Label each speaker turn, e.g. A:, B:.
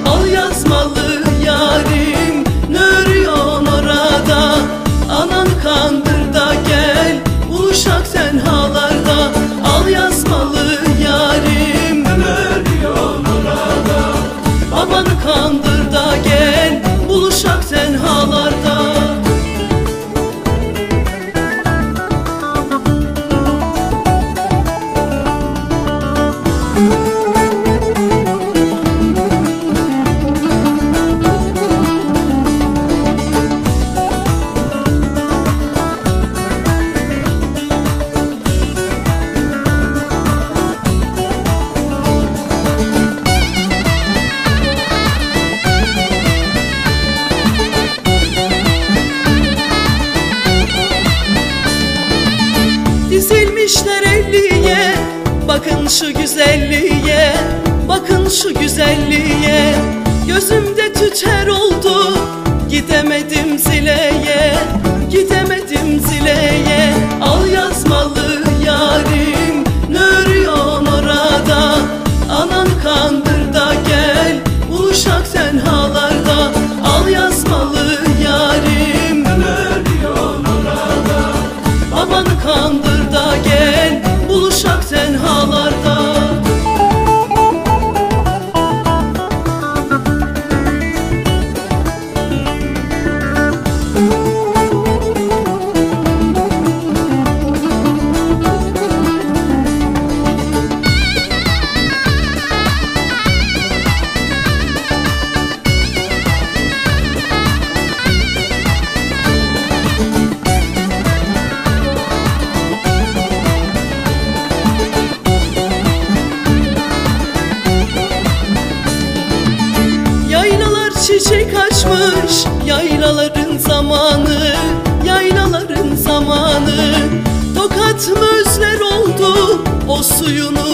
A: Al yazmalı yarim, ne örüyorsun orada? Anan kandır da gel, buluşak tenhalarda. Al yazmalı yarim, ne örüyorsun orada? Babanı kandır da gel, buluşak tenhalarda. Dizilmişler elliye, bakın şu güzelliğe, bakın şu güzelliğe. Gözümde tüter oldu, gidemedim zileye, gidemedim zileye. Al yazmalı yarim, ne örüyorsun orada? Anan kandır da gel, buluşak tenhalarda. Al yazmalı yarim, ne örüyorsun orada? Babanı kandır da gel, buluşak tenhalarda. Çiçek açmış yaylaların zamanı, yaylaların zamanı. Tokat mı özler oldu o suyunu